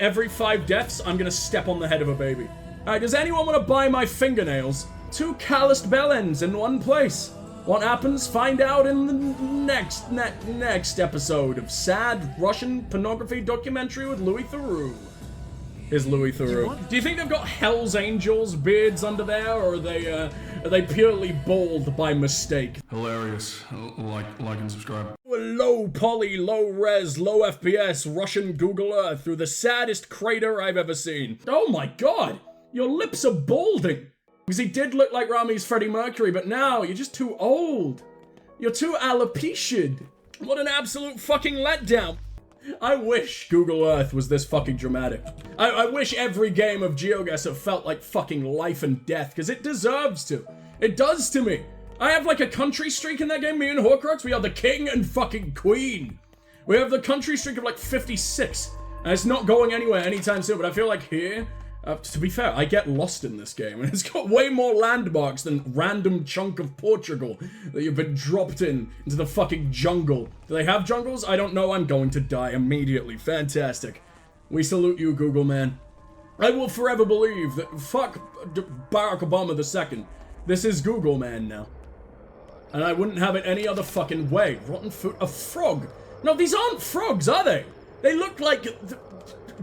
every 5 deaths, I'm gonna step on the head of a baby. Alright, does anyone want to buy my fingernails? 2 calloused bell ends in one place. What happens? Find out in the next episode of sad Russian pornography documentary with Louis Theroux. Here's Louis Theroux. Do you think they've got Hell's Angels beards under there, or are they purely bald by mistake? Hilarious. Like and subscribe. Low poly, low res, low FPS, Russian Google Earth through the saddest crater I've ever seen. Oh my god, your lips are balding. Because he did look like Rami's Freddie Mercury, but now you're just too old. You're too alopecia'd. What an absolute fucking letdown. I wish Google Earth was this fucking dramatic. I wish every game of GeoGuessr felt like fucking life and death, because it deserves to. It does to me. I have like a country streak in that game, me and Horcrux. We are the king and fucking queen. We have the country streak of like 56. And it's not going anywhere anytime soon, but I feel like here, to be fair, I get lost in this game, and it's got way more landmarks than random chunk of Portugal that you've been dropped into the fucking jungle. Do they have jungles? I don't know. I'm going to die immediately. Fantastic. We salute you, Google man. I will forever believe that fuck Barack Obama II. This is Google man now. And I wouldn't have it any other fucking way. Rotten food. A frog. No, these aren't frogs, are they? They look like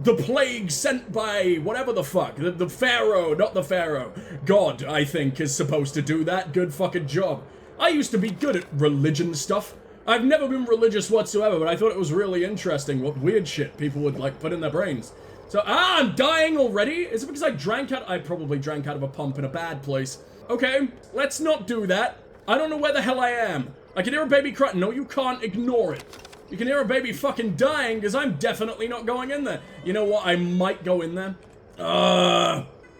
the plague sent by whatever the fuck. The Pharaoh, not the Pharaoh. God, I think, is supposed to do that. Good fucking job. I used to be good at religion stuff. I've never been religious whatsoever, but I thought it was really interesting what weird shit people would, like, put in their brains. So, I'm dying already? Is it because I probably drank out of a pump in a bad place. Okay, let's not do that. I don't know where the hell I am. I can hear a baby cry. No, you can't ignore it. You can hear a baby fucking dying, because I'm definitely not going in there. You know what? I might go in there.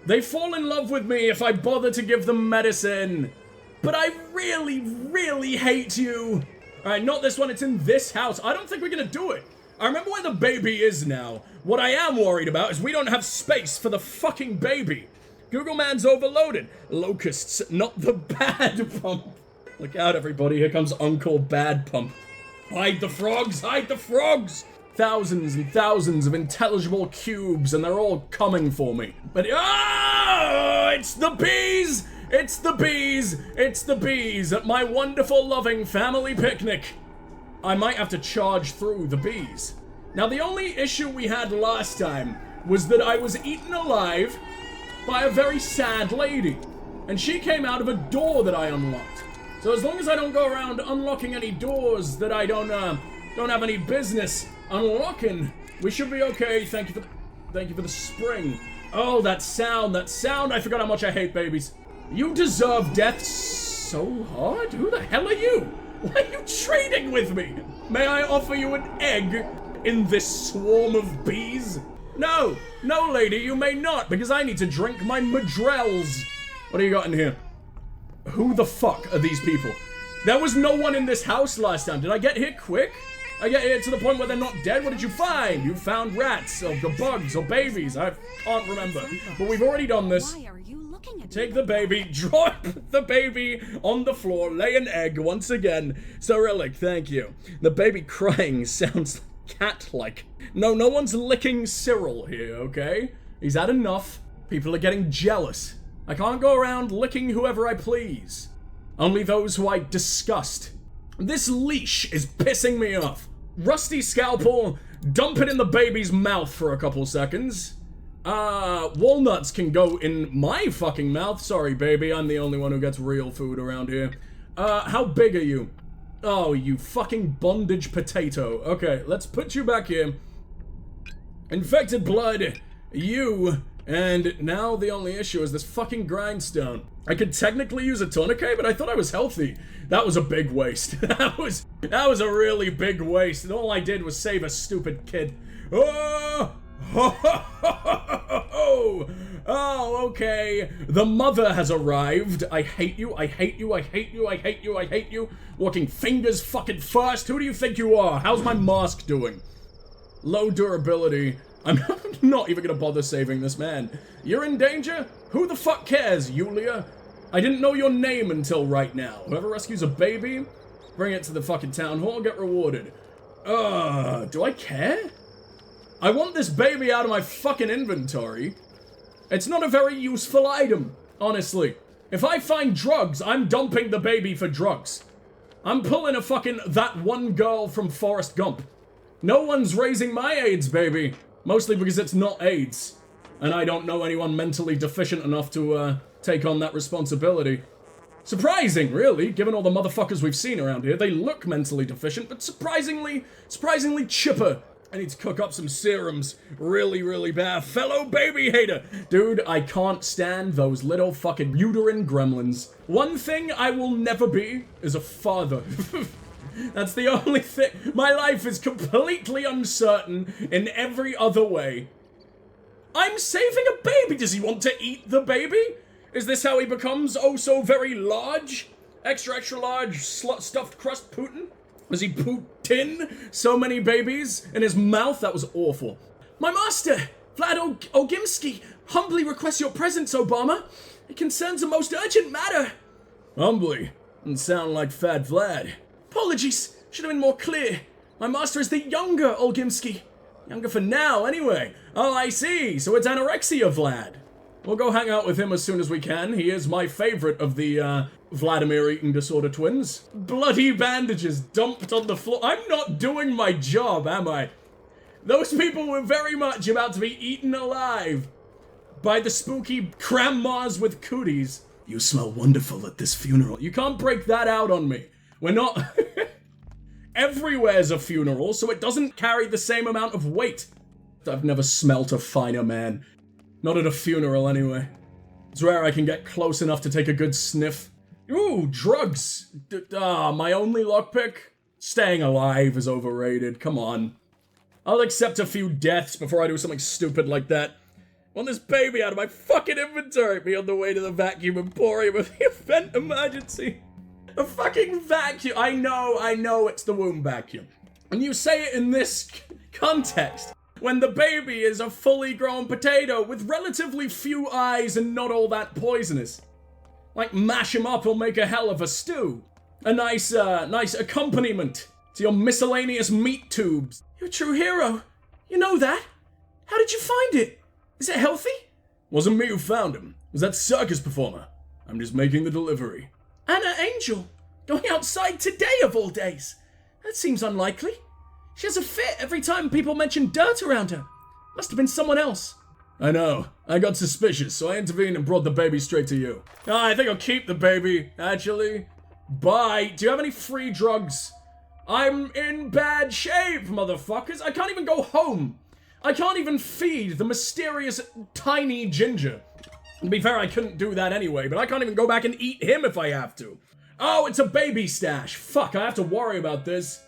They fall in love with me if I bother to give them medicine. But I really, really hate you. Alright, not this one. It's in this house. I don't think we're gonna do it. I remember where the baby is now. What I am worried about is we don't have space for the fucking baby. Google man's overloaded. Locusts, not the bad pump. Look out, everybody. Here comes Uncle Bad Pump. Hide the frogs! Hide the frogs! Thousands and thousands of intelligible cubes, and they're all coming for me. But, it's the bees! It's the bees! It's the bees at my wonderful, loving family picnic. I might have to charge through the bees. Now, the only issue we had last time was that I was eaten alive by a very sad lady, and she came out of a door that I unlocked. So as long as I don't go around unlocking any doors that I don't have any business unlocking, we should be okay. Thank you for the spring. Oh, that sound, I forgot how much I hate babies. You deserve death so hard? Who the hell are you? Why are you trading with me? May I offer you an egg in this swarm of bees? No, lady, you may not, because I need to drink my madrels. What do you got in here? Who the fuck are these people? There was no one in this house last time. Did I get here quick? I get here to the point where they're not dead? What did you find? You found rats, or the bugs, or babies. I can't remember. But we've already done this. Why are you looking at Take the baby, drop the baby on the floor, lay an egg once again. Cyrillic, thank you. The baby crying sounds cat-like. No one's licking Cyril here, okay? He's had enough. People are getting jealous. I can't go around licking whoever I please. Only those who I disgust. This leash is pissing me off. Rusty scalpel, dump it in the baby's mouth for a couple seconds. Walnuts can go in my fucking mouth. Sorry, baby, I'm the only one who gets real food around here. How big are you? Oh, you fucking bondage potato. Okay, let's put you back here. Infected blood, you... And now the only issue is this fucking grindstone. I could technically use a tourniquet, but I thought I was healthy. That was a big waste. That was a really big waste. And all I did was save a stupid kid. Oh, okay. The mother has arrived. I hate you. I hate you. I hate you. I hate you. I hate you. Walking fingers fucking first. Who do you think you are? How's my mask doing? Low durability. I'm not even gonna bother saving this man. You're in danger? Who the fuck cares, Yulia? I didn't know your name until right now. Whoever rescues a baby, bring it to the fucking town hall, get rewarded. Do I care? I want this baby out of my fucking inventory. It's not a very useful item, honestly. If I find drugs, I'm dumping the baby for drugs. I'm pulling a fucking That One Girl from Forrest Gump. No one's raising my AIDS baby. Mostly because it's not AIDS. And I don't know anyone mentally deficient enough to, take on that responsibility. Surprising, really, given all the motherfuckers we've seen around here. They look mentally deficient, but surprisingly chipper. I need to cook up some serums really, really bad. Fellow baby hater! Dude, I can't stand those little fucking uterine gremlins. One thing I will never be is a father. That's the only thing. My life is completely uncertain in every other way. I'm saving a baby! Does he want to eat the baby? Is this how he becomes oh so very large? Extra large stuffed crust Putin? Does he Putin so many babies in his mouth? That was awful. My master, Vlad Ogimsky, humbly requests your presence, Obama. It concerns a most urgent matter. Humbly? Doesn't sound like Fat Vlad. Apologies, should have been more clear. My master is the younger Olgimsky. Younger for now, anyway. Oh, I see. So it's anorexia Vlad. We'll go hang out with him as soon as we can. He is my favorite of the, Vladimir eating disorder twins. Bloody bandages dumped on the floor. I'm not doing my job, am I? Those people were very much about to be eaten alive by the spooky grandmas with cooties. You smell wonderful at this funeral. You can't break that out on me. We're not... Everywhere's a funeral, so it doesn't carry the same amount of weight. I've never smelt a finer man. Not at a funeral, anyway. It's rare I can get close enough to take a good sniff. Ooh, drugs. My only lockpick? Staying alive is overrated, come on. I'll accept a few deaths before I do something stupid like that. I want this baby out of my fucking inventory. Be on the way to the vacuum emporium of the event emergency. A fucking vacuum. I know it's the womb vacuum. And you say it in this context. When the baby is a fully grown potato with relatively few eyes and not all that poisonous. Like, mash him up, he'll make a hell of a stew. A nice accompaniment to your miscellaneous meat tubes. You're a true hero. You know that? How did you find it? Is it healthy? Wasn't me who found him. It was that circus performer. I'm just making the delivery. Anna Angel, going outside today of all days. That seems unlikely. She has a fit every time people mention dirt around her. Must have been someone else. I know. I got suspicious, so I intervened and brought the baby straight to you. I think I'll keep the baby, actually. Bye. Do you have any free drugs? I'm in bad shape, motherfuckers. I can't even go home. I can't even feed the mysterious tiny ginger. To be fair, I couldn't do that anyway, but I can't even go back and eat him if I have to. Oh, it's a baby stash. Fuck, I have to worry about this.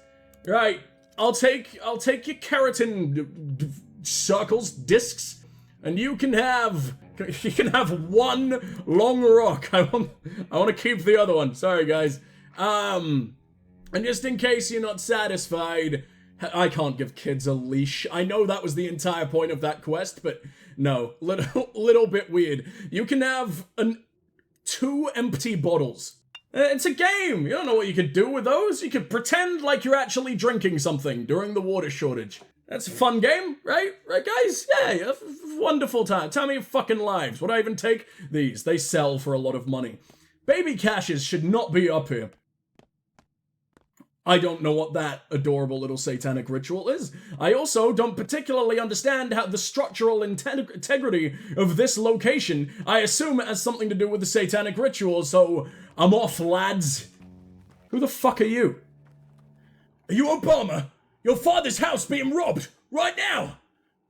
Right, I'll take your keratin circles, discs, and you can have one long rock. I want to keep the other one. Sorry, guys. And just in case you're not satisfied, I can't give kids a leash. I know that was the entire point of that quest, but no, little bit weird. You can have 2 empty bottles. It's a game. You don't know what you could do with those. You could pretend like you're actually drinking something during the water shortage. That's a fun game, right? Right, guys? Yeah, wonderful time. Tell me your fucking lives. Would I even take these? They sell for a lot of money. Baby caches should not be up here. I don't know what that adorable little satanic ritual is. I also don't particularly understand how the structural integrity of this location. I assume it has something to do with the satanic ritual, so I'm off, lads. Who the fuck are you? Are you Obama? Your father's house being robbed right now.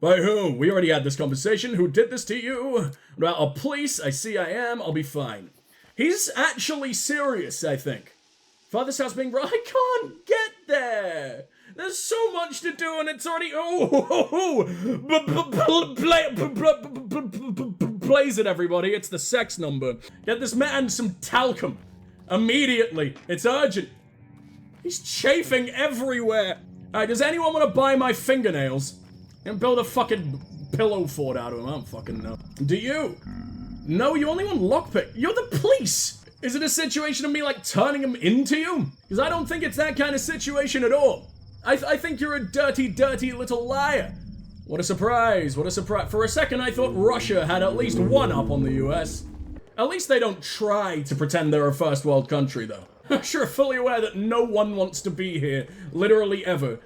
By whom? We already had this conversation. Who did this to you? Well, a police. I see I am. I'll be fine. He's actually serious, I think. Father's house being robbed. I can't get there. There's so much to do and it's already... Plays it, everybody. It's the sex number. Get this man some talcum. Immediately. It's urgent. He's chafing everywhere. Alright, does anyone want to buy my fingernails? And build a fucking pillow fort out of them? I don't fucking know. Do you? No, you only want lockpick. You're the police. Is it a situation of me, like, turning him into you? Because I don't think it's that kind of situation at all. I think you're a dirty, dirty little liar. What a surprise, what a surprise. For a second I thought Russia had at least one up on the US. At least they don't try to pretend they're a first world country though. I'm sure fully aware that no one wants to be here, literally ever.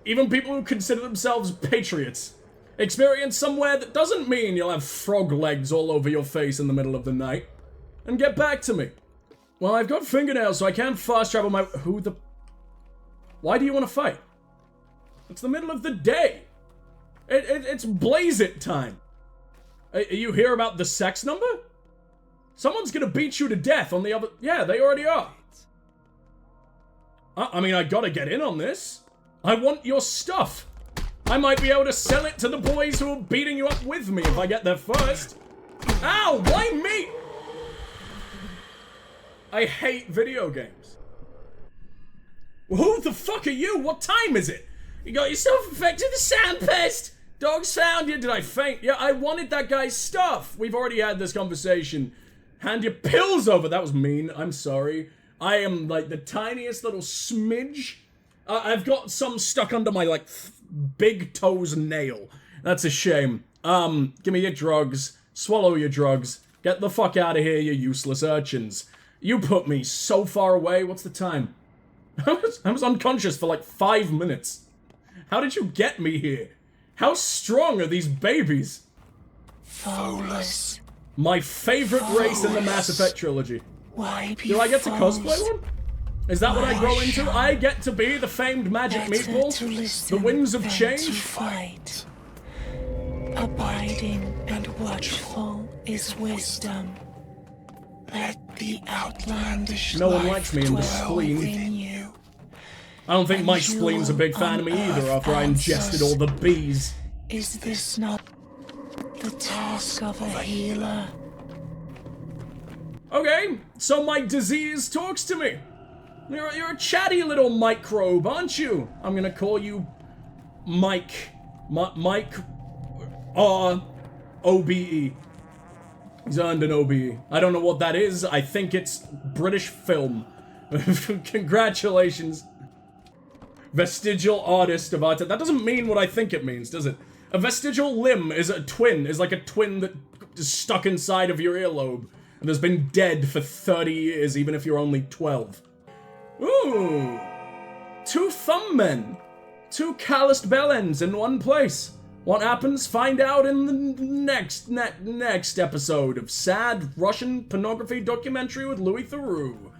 Even people who consider themselves patriots. Experience somewhere that doesn't mean you'll have frog legs all over your face in the middle of the night. And get back to me. Well, I've got fingernails, so I can't fast travel my... Why do you want to fight? It's the middle of the day. It's blaze it time. You hear about the sex number? Someone's gonna beat you to death on the other... Yeah, they already are. I mean, I gotta get in on this. I want your stuff. I might be able to sell it to the boys who are beating you up with me if I get there first. Ow, why me? I hate video games. Who the fuck are you? What time is it? You got yourself infected with the sand pest. Dogs found you. Did I faint? Yeah, I wanted that guy's stuff. We've already had this conversation. Hand your pills over. That was mean. I'm sorry. I am like the tiniest little smidge. I've got some stuck under my like big toe's nail. That's a shame. Give me your drugs. Swallow your drugs. Get the fuck out of here, you useless urchins. You put me so far away. What's the time? I was unconscious for like 5 minutes. How did you get me here? How strong are these babies? Folus. My favorite race in the Mass Effect trilogy. Why be Do I get to cosplay one? Is that what I grow into? I get to be the famed magic meatball? The winds of change? Fight. Abiding and watchful is wisdom. Let the outlandish No one likes me in the spleen. You. I don't think my spleen's a big fan of me either after I ingested all the bees. Is this not the task of a healer? Okay, so my disease talks to me. You're a chatty little microbe, aren't you? I'm gonna call you Mike. Mike OBE. He's earned an OBE. I don't know what that is. I think it's British film. Congratulations. Vestigial artist of art. That doesn't mean what I think it means, does it? A vestigial limb is a twin, is like a twin that is stuck inside of your earlobe and has been dead for 30 years, even if you're only 12. Ooh. 2 thumb men. 2 calloused bellends in one place. What happens? Find out in the next episode of sad Russian pornography documentary with Louis Theroux.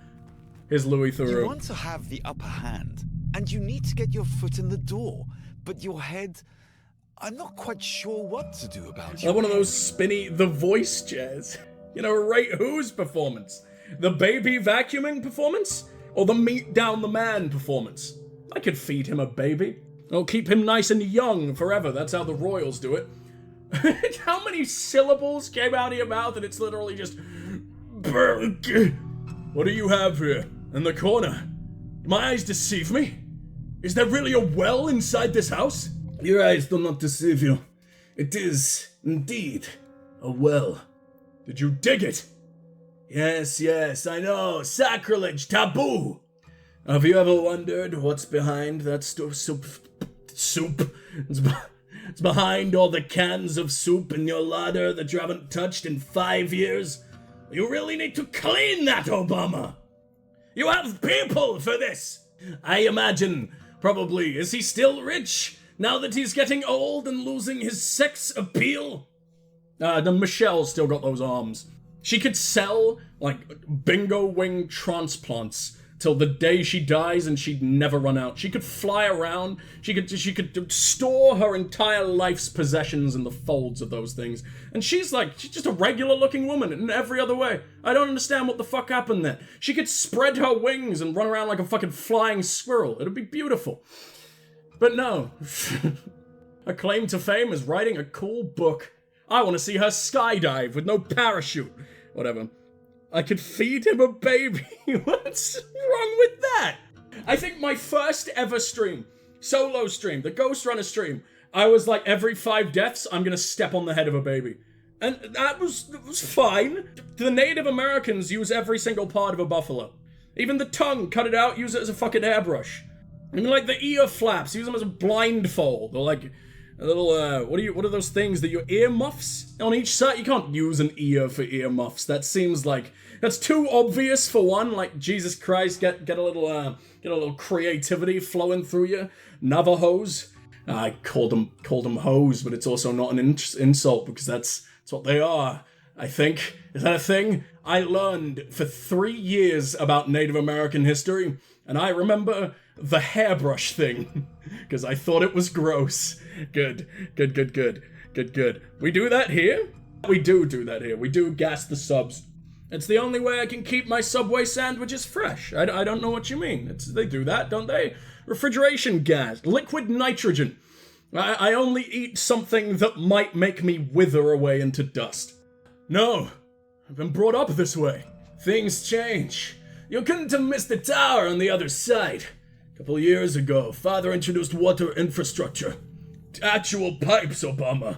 Here's Louis Theroux. You want to have the upper hand, and you need to get your foot in the door, but your head... I'm not quite sure what to do about it. Like one of those spinny The Voice chairs. You know, rate whose performance? The baby vacuuming performance? Or the meat down the man performance? I could feed him a baby. I'll keep him nice and young forever. That's how the royals do it. How many syllables came out of your mouth and it's literally just... What do you have here? In the corner? My eyes deceive me? Is there really a well inside this house? Your eyes do not deceive you. It is, indeed, a well. Did you dig it? Yes, I know. Sacrilege, taboo. Have you ever wondered what's behind that soup? It's behind all the cans of soup in your larder that you haven't touched in 5 years. You really need to clean that, Obama. You have people for this. I imagine, probably. Is he still rich now that he's getting old and losing his sex appeal? Michelle's still got those arms. She could sell, like, bingo wing transplants till the day she dies and she'd never run out. She could fly around. She could store her entire life's possessions in the folds of those things. And she's just a regular looking woman in every other way. I don't understand what the fuck happened there. She could spread her wings and run around like a fucking flying squirrel. It'd be beautiful. But no. Her claim to fame is writing a cool book. I want to see her skydive with no parachute. Whatever. I could feed him a baby. What's wrong with that? I think my first ever stream, solo stream, the Ghost Runner stream, I was like, every 5 deaths, I'm gonna step on the head of a baby. And that was fine. The Native Americans use every single part of a buffalo. Even the tongue, cut it out, use it as a fucking airbrush. I mean, like the ear flaps, use them as a blindfold. Or like A little, what are those things that your ear muffs on each side? You can't use an ear for ear muffs. That seems like, that's too obvious for one. Like, Jesus Christ, get a little creativity flowing through you. Navajos. I called them hoes, but it's also not an insult because that's what they are, I think. Is that a thing? I learned for 3 years about Native American history, and I remember the hairbrush thing, because I thought it was gross. Good. We do that here? We do that here. We do gas the subs. It's the only way I can keep my Subway sandwiches fresh. I don't know what you mean. They do that, don't they? Refrigeration gas, liquid nitrogen. I only eat something that might make me wither away into dust. No, I've been brought up this way. Things change. You couldn't have missed the tower on the other side. A couple years ago, Father introduced water infrastructure. Actual pipes, Obama.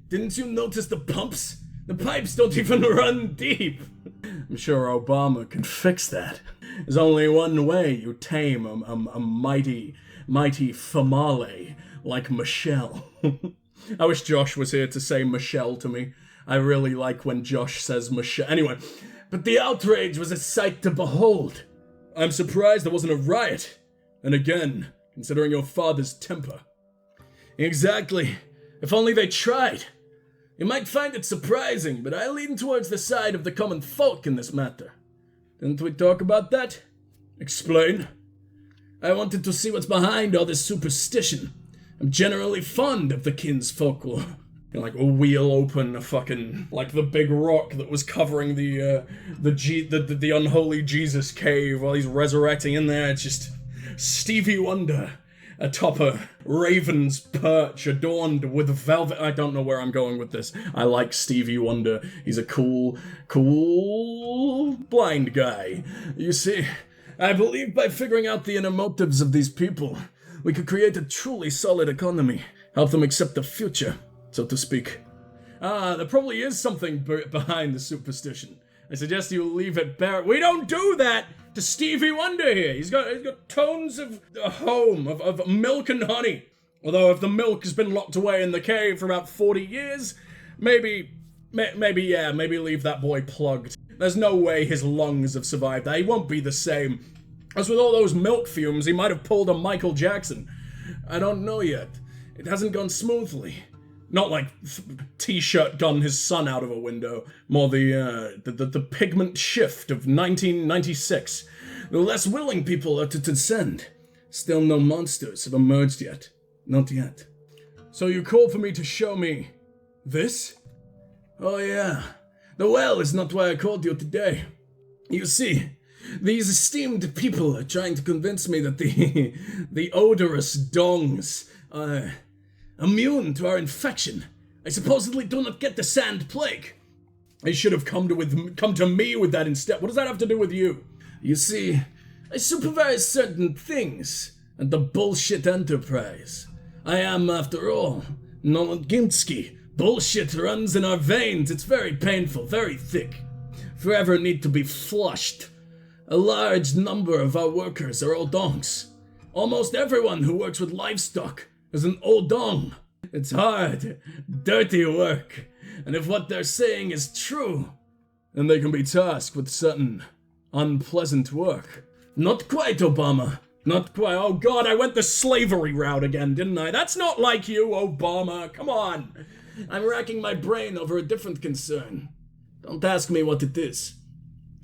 Didn't you notice the pumps? The pipes don't even run deep. I'm sure Obama can fix that. There's only one way you tame a mighty famale like Michelle. I wish Josh was here to say Michelle to me. I really like when Josh says Michelle. Anyway, but the outrage was a sight to behold. I'm surprised there wasn't a riot. And again, considering your father's temper. Exactly. If only they tried. You might find it surprising, but I lean towards the side of the common folk in this matter. Didn't we talk about that? Explain. I wanted to see what's behind all this superstition. I'm generally fond of the kin's folklore. Like a wheel open, a fucking, like the big rock that was covering the unholy Jesus cave while he's resurrecting in there. It's just Stevie Wonder atop a raven's perch adorned with velvet. I don't know where I'm going with this. I like Stevie Wonder. He's a cool blind guy. You see, I believe by figuring out the inner motives of these people, we could create a truly solid economy, help them accept the future, so to speak. There probably is something behind the superstition. I suggest you leave it bare. We don't do that to Stevie Wonder here. He's got tones of a home, of milk and honey. Although if the milk has been locked away in the cave for about 40 years, maybe leave that boy plugged. There's no way his lungs have survived that. He won't be the same. As with all those milk fumes, he might have pulled a Michael Jackson. I don't know yet. It hasn't gone smoothly. Not like T-shirt gun his son out of a window. More the pigment shift of 1996. The less willing people are to descend. Still no monsters have emerged yet. Not yet. So you called for me to show me this? Oh yeah. The well is not why I called you today. You see, these esteemed people are trying to convince me that the odorous dongs are immune to our infection. I supposedly do not get the sand plague. They should have come to me with that instead. What does that have to do with you? You see, I supervise certain things at the bullshit enterprise. I am, after all, Nolan Ginsky. Bullshit runs in our veins. It's very painful, very thick. Forever need to be flushed. A large number of our workers are old dongs. Almost everyone who works with livestock is an old dong. It's hard, dirty work. And if what they're saying is true, then they can be tasked with certain unpleasant work. Not quite, Obama. Not quite. Oh God, I went the slavery route again, didn't I? That's not like you, Obama. Come on. I'm racking my brain over a different concern. Don't ask me what it is.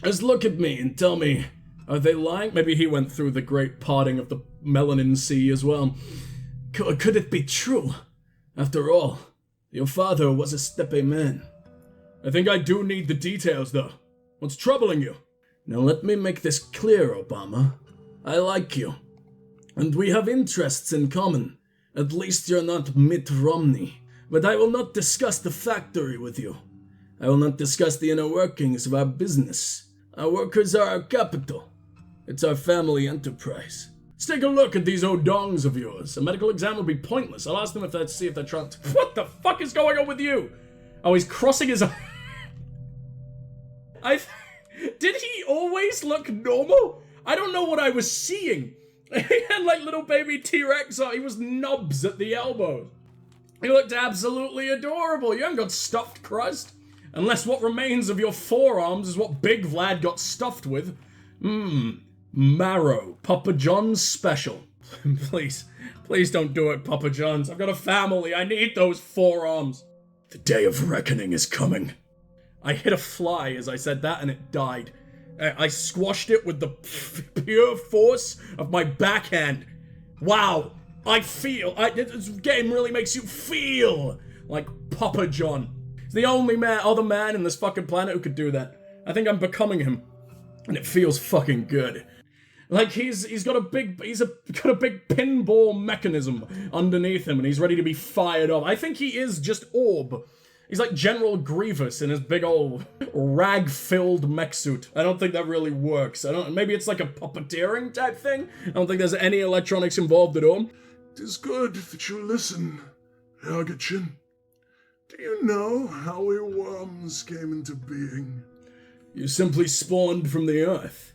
Just look at me and tell me, are they lying? Maybe he went through the great parting of the Melanin Sea as well. Could it be true? After all, your father was a steppe man. I think I do need the details, though. What's troubling you? Now let me make this clear, Obama. I like you. And we have interests in common. At least you're not Mitt Romney. But I will not discuss the factory with you. I will not discuss the inner workings of our business. Our workers are our capital. It's our family enterprise. Let's take a look at these odongs of yours. A medical exam would be pointless. I'll ask them if they'd see if they're trying to... What the fuck is going on with you? Oh, he's crossing his... Did he always look normal? I don't know what I was seeing. He had like little baby T-Rex on. He was nubs at the elbows. You looked absolutely adorable. You haven't got stuffed crust. Unless what remains of your forearms is what Big Vlad got stuffed with. Marrow. Papa John's special. Please don't do it, Papa John's. I've got a family. I need those forearms. The day of reckoning is coming. I hit a fly as I said that and it died. I squashed it with the pure force of my backhand. Wow. This game really makes you feel like Papa John. He's the only other man in this fucking planet who could do that. I think I'm becoming him. And it feels fucking good. Like he's got a big pinball mechanism underneath him and he's ready to be fired up. I think he is just Orb. He's like General Grievous in his big old rag-filled mech suit. I don't think that really works. Maybe it's like a puppeteering type thing? I don't think there's any electronics involved at all. It is good that you listen, Yargachin. Do you know how we worms came into being? You simply spawned from the earth.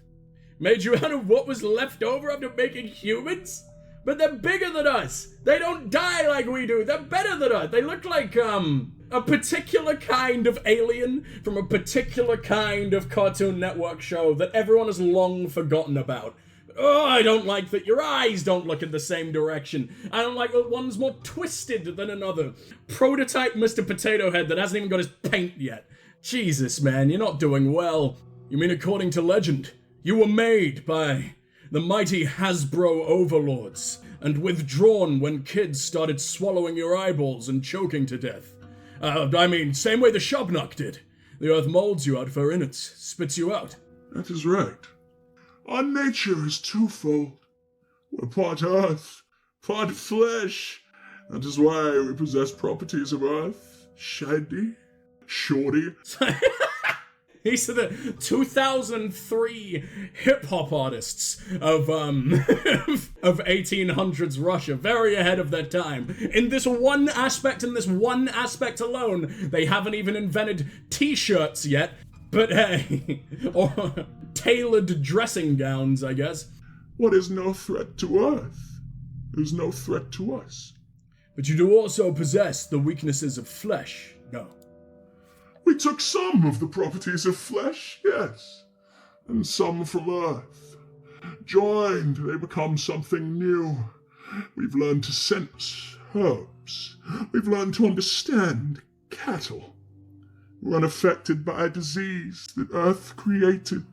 Made you out of what was left over after making humans? But they're bigger than us. They don't die like we do. They're better than us. They look like, a particular kind of alien from a particular kind of Cartoon Network show that everyone has long forgotten about. Oh, I don't like that your eyes don't look in the same direction. I don't like that one's more twisted than another. Prototype Mr. Potato Head that hasn't even got his paint yet. Jesus, man, you're not doing well. You mean according to legend, you were made by the mighty Hasbro overlords and withdrawn when kids started swallowing your eyeballs and choking to death. Same way the Shobnuk did. The earth molds you out of her innards, spits you out. That is right. Our nature is twofold. We're part earth, part flesh. That is why we possess properties of earth. Shady, shorty. These are the 2003 hip-hop artists of 1800s Russia, very ahead of their time. In this one aspect alone, they haven't even invented t-shirts yet, but hey, or tailored dressing gowns, I guess. What is no threat to Earth is no threat to us. But you do also possess the weaknesses of flesh, no? We took some of the properties of flesh, yes, and some from Earth. Joined, they become something new. We've learned to sense herbs. We've learned to understand cattle. We're unaffected by a disease that Earth created.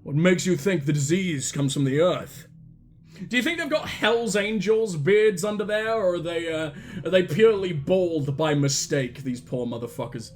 What makes you think the disease comes from the Earth? Do you think they've got Hell's Angels beards under there, or are they purely bald by mistake, these poor motherfuckers?